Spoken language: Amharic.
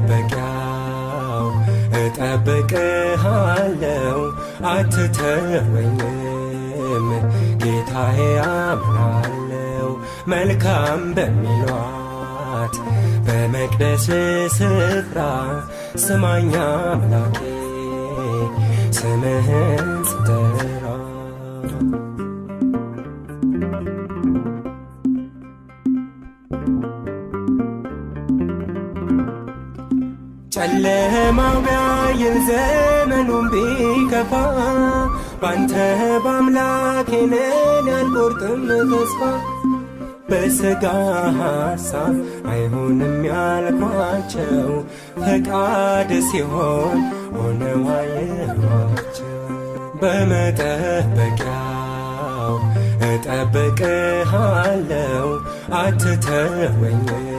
በመጠበቂያው እጠብቅሃለሁ አትተወኝም ጌታዬ አምናለሁ መልካም በሚሏት በመቅደስ ስፍራ ስማኝ አምላኬ ስምህን ስጠራ ጨለማው ቢያይል ዘመኑን ቢከፋ ባንተ በአምላኬ ነኝ አልቆርጥም ተስፋ በሥጋ ሐሳብ አይሆንም ያልኳቸው ፈቃድ ሲሆን ሆነው አየኋቸው በመጠበቂያው እጠብቅሃለሁ አትተወኝም